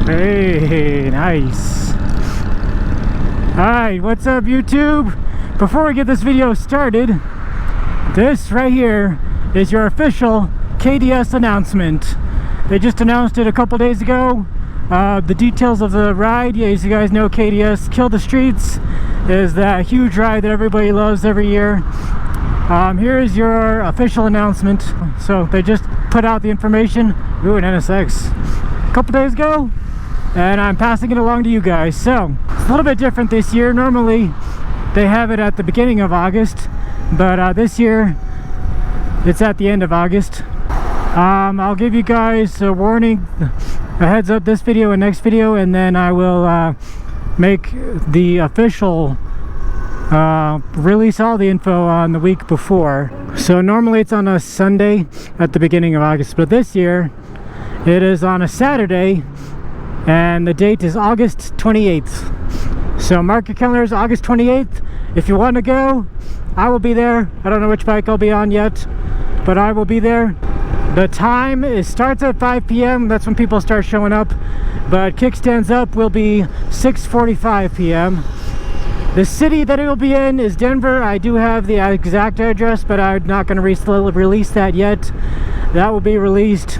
Hey, nice. Alright, what's up YouTube? Before we get this video started, this right here is your official KDS announcement. They just announced it a couple days ago. The details of the ride, yeah, as you guys know, KDS Kill the Streets is that huge ride that everybody loves every year. Here is your official announcement. So they just put out the information. Ooh, an NSX a couple days ago, and I'm passing it along to you guys. So it's a little bit different this year. Normally they have it at the beginning of August, but this year it's at the end of August. I'll give you guys a warning, a heads up, this video and next video, and then I will make the official release all the info on the week before. So normally it's on a Sunday at the beginning of August, but this year it is on a Saturday, and the date is August 28th. So mark your calendars, August 28th. If you want to go, I will be there. I don't know which bike I'll be on yet, but I will be there. The time starts at 5 p.m. That's when people start showing up, but kickstands up will be 6:45 p.m. The city that it will be in is Denver. I do have the exact address, but I'm not going to release that yet. That will be released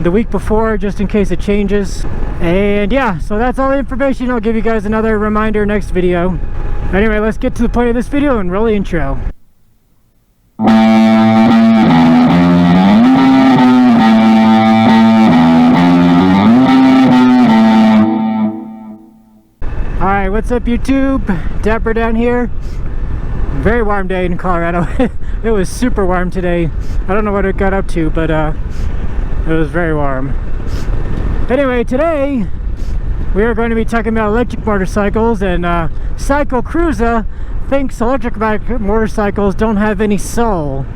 the week before, just in case it changes. And yeah, so that's all the information. I'll give you guys another reminder next video. Anyway, let's get to the point of this video and roll the intro. Alright, what's up YouTube? Dapper down here. Very warm day in Colorado. It was super warm today. I don't know what it got up to, but it was very warm. Anyway, today we are going to be talking about electric motorcycles, and CycleCruza thinks electric motorcycles don't have any soul.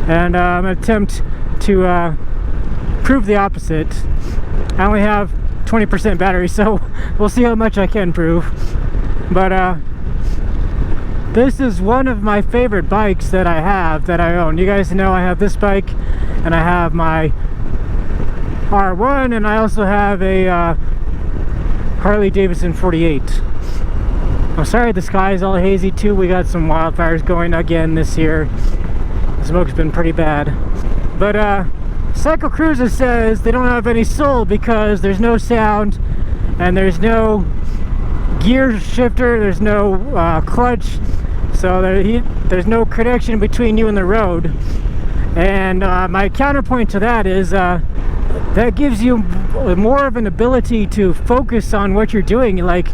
And I'm going to attempt to prove the opposite. I only have 20% battery, so we'll see how much I can prove. But this is one of my favorite bikes that I own. You guys know I have this bike, and I have my R1, and I also have a Harley Davidson 48. I'm sorry the sky is all hazy too. We got some wildfires going again this year. The smoke's been pretty bad. But CycleCruza says they don't have any soul because there's no sound, and there's no gear shifter, there's no clutch, so there's no connection between you and the road. And my counterpoint to that is that gives you more of an ability to focus on what you're doing. Like,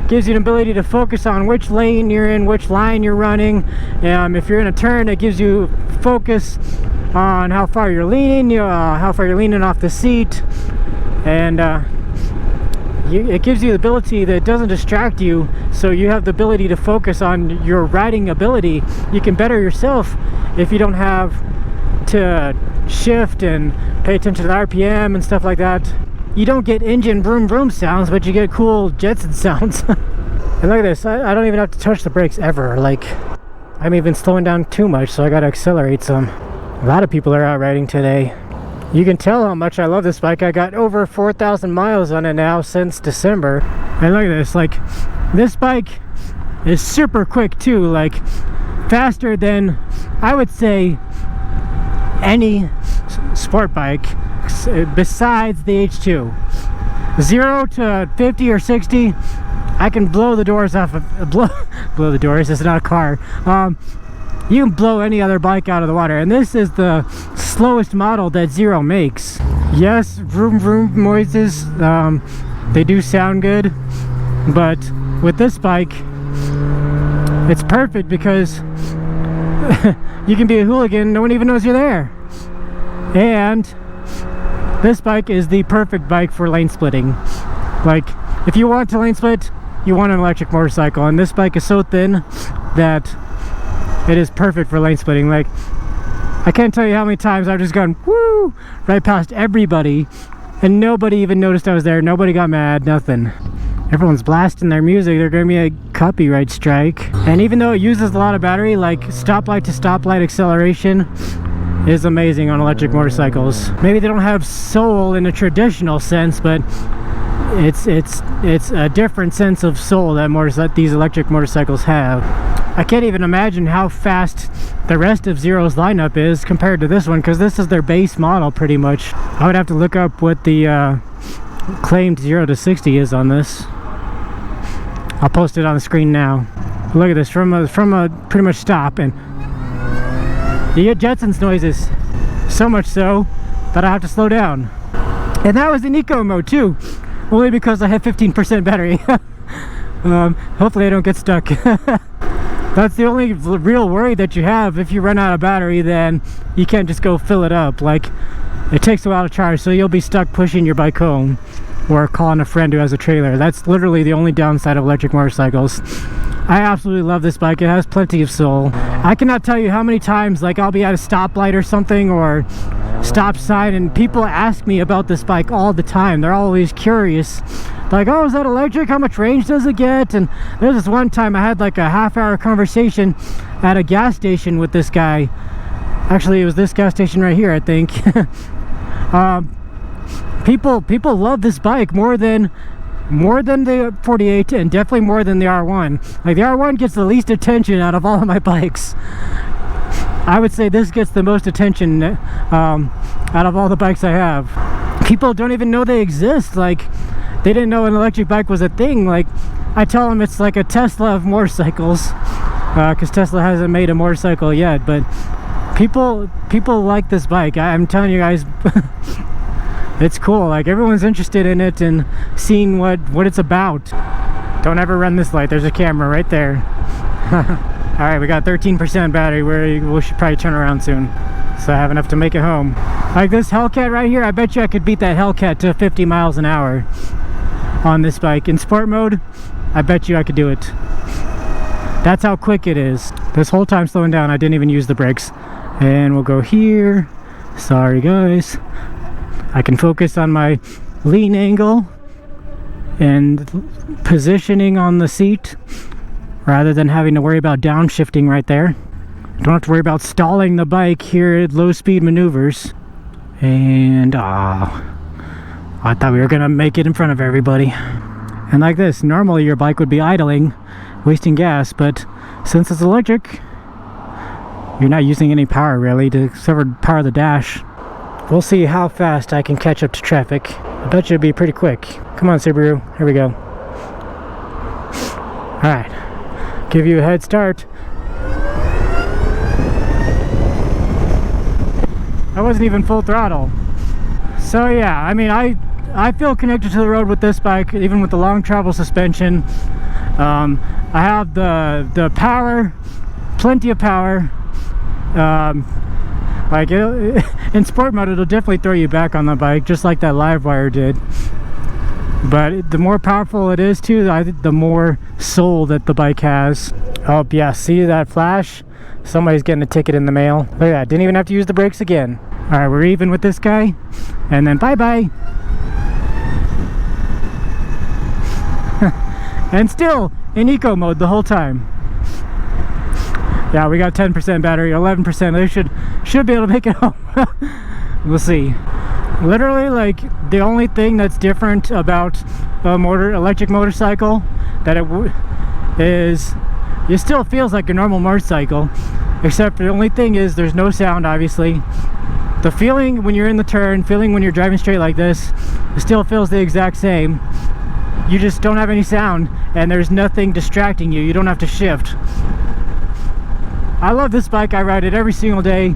gives you an ability to focus on which lane you're in, which line you're running. If you're in a turn, it gives you focus on how far you're leaning, off the seat, and it gives you the ability that doesn't distract you, so you have the ability to focus on your riding ability. You can better yourself if you don't have to shift and pay attention to the RPM and stuff like that. You don't get engine vroom vroom sounds, but you get cool Jetson sounds. And look at this, I don't even have to touch the brakes ever. Like, I'm even slowing down too much, so I gotta accelerate some. A lot of people are out riding today. You can tell how much I love this bike. I got over 4,000 miles on it now since December. And look at this, like, this bike is super quick too, like faster than, I would say, any sport bike besides the H2. 0 to 50 or 60, I can blow the doors off of, blow the doors, it's not a car. You can blow any other bike out of the water, and this is the slowest model that Zero makes. Yes, vroom vroom noises, they do sound good, but with this bike, it's perfect because you can be a hooligan, no one even knows you're there. And this bike is the perfect bike for lane splitting. Like, if you want to lane split, you want an electric motorcycle, and this bike is so thin that it is perfect for lane splitting. Like, I can't tell you how many times I've just gone woo right past everybody, and nobody even noticed I was there. Nobody got mad, nothing. Everyone's blasting their music. They're gonna be a copyright strike. And even though it uses a lot of battery, like stoplight to stoplight acceleration is amazing on electric motorcycles. Maybe they don't have soul in a traditional sense, but it's a different sense of soul that these electric motorcycles have. I can't even imagine how fast the rest of Zero's lineup is compared to this one, because this is their base model pretty much. I would have to look up what the claimed 0 to 60 is on this. I'll post it on the screen now. Look at this, from a pretty much stop, and you get Jetsons noises, so much so that I have to slow down. And that was in eco mode too, only because I have 15% battery. Hopefully I don't get stuck. That's the only real worry that you have. If you run out of battery, then you can't just go fill it up. Like, it takes a while to charge, so you'll be stuck pushing your bike home or calling a friend who has a trailer. That's literally the only downside of electric motorcycles. I absolutely love this bike. It has plenty of soul. I cannot tell you how many times, like, I'll be at a stoplight or something, or stop sign, and people ask me about this bike all the time. They're always curious, like, oh, is that electric? How much range does it get? And there's this one time I had like a half-hour conversation at a gas station with this guy. Actually, it was this gas station right here, I think. People love this bike more than the 48, and definitely more than the R1. Like, the R1 gets the least attention out of all of my bikes. I would say this gets the most attention out of all the bikes I have. People don't even know they exist. Like, they didn't know an electric bike was a thing. Like, I tell them it's like a Tesla of motorcycles, because Tesla hasn't made a motorcycle yet. But people like this bike. I'm telling you guys, it's cool. Like, everyone's interested in it and seeing what it's about. Don't ever run this light. There's a camera right there. Alright, we got 13% battery. We should probably turn around soon, so I have enough to make it home. Like this Hellcat right here, I bet you I could beat that Hellcat to 50 miles an hour on this bike. In sport mode, I bet you I could do it. That's how quick it is. This whole time slowing down, I didn't even use the brakes. And we'll go here. Sorry guys. I can focus on my lean angle and positioning on the seat, rather than having to worry about downshifting right there. Don't have to worry about stalling the bike here at low speed maneuvers. And I thought we were gonna make it in front of everybody. And like this, normally your bike would be idling, wasting gas, but since it's electric, you're not using any power really, except for power the dash. We'll see how fast I can catch up to traffic. I bet you it'll be pretty quick. Come on, Subaru, here we go. Alright, give you a head start. I wasn't even full throttle. So yeah, I mean, I feel connected to the road with this bike, even with the long travel suspension. I have the power, plenty of power. Like in sport mode, it'll definitely throw you back on the bike, just like that Livewire did. But the more powerful it is too, the more soul that the bike has. Oh yeah, see that flash? Somebody's getting a ticket in the mail. Look at that, didn't even have to use the brakes again. Alright, we're even with this guy. And then bye-bye. And still in eco mode the whole time. Yeah, we got 10% battery, 11%. They should be able to make it home. We'll see. Literally, like, the only thing that's different about a electric motorcycle that it still feels like a normal motorcycle, except the only thing is there's no sound, obviously. The feeling when you're in the turn, feeling when you're driving straight like this, it still feels the exact same. You just don't have any sound, and there's nothing distracting you. You don't have to shift. I love this bike. I ride it every single day,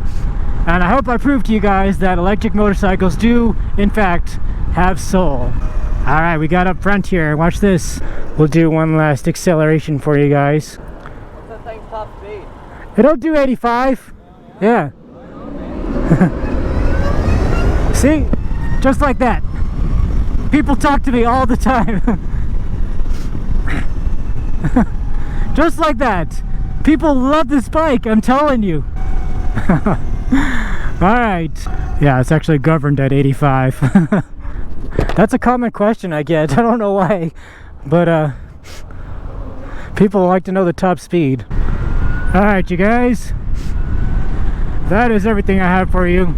and I hope I prove to you guys that electric motorcycles do, in fact, have soul. Alright, we got up front here. Watch this. We'll do one last acceleration for you guys. What's that thing's top speed? It'll do 85. Yeah. See? Just like that. People talk to me all the time. Just like that. People love this bike, I'm telling you. Alright. Yeah, it's actually governed at 85. That's a common question I get. I don't know why. But people like to know the top speed. Alright, you guys. That is everything I have for you.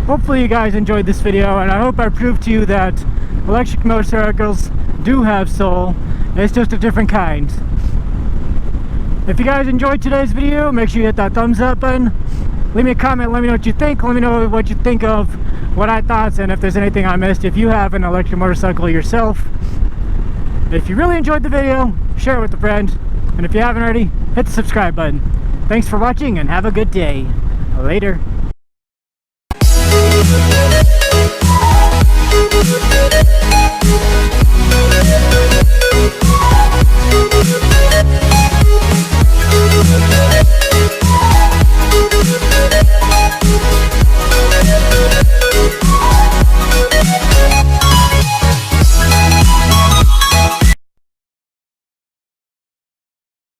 Hopefully you guys enjoyed this video, and I hope I proved to you that electric motorcycles do have soul. It's just a different kind. If you guys enjoyed today's video, make sure you hit that thumbs up button. Leave me a comment, let me know what you think. Let me know what you think of what I thought and if there's anything I missed. If you have an electric motorcycle yourself. If you really enjoyed the video, share it with a friend. And if you haven't already, hit the subscribe button. Thanks for watching and have a good day. Later. We'll be right back.